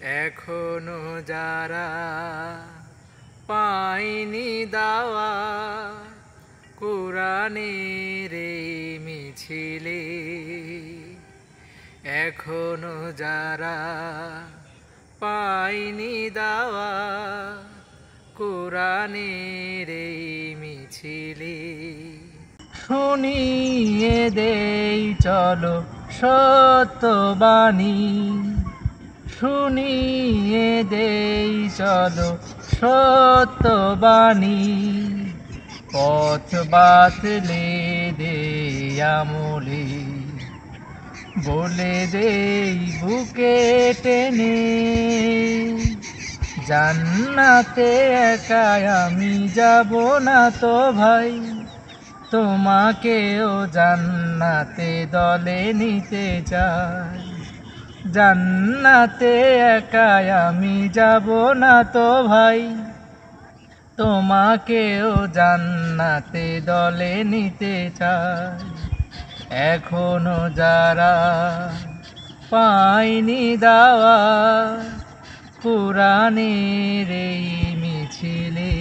এখনো যারা পায়নি দাওয়া কোরআনের এই মিছিলে, এখনো যারা পায়নি দাওয়া কোরআনের এই মিছিলে, শুনিয়ে দেই চলো সত্যবাণী, শুনিয়ে দেই চলো সত্যবাণী, পথ বাতলে দেই আমলে, বলে দেই বুকে টেনে, জান্নাতে একা আমি যাব না তো ভাই, তোমাকেও জান্নাতে দলে নিতে চাই। জান্নাতে একা আমি যাব না তো ভাই, তোমাকেও জান্নাতে দলে নিতে চাই। এখনো যারা পায়নি দাওয়া কোরআনের এই মিছিলে।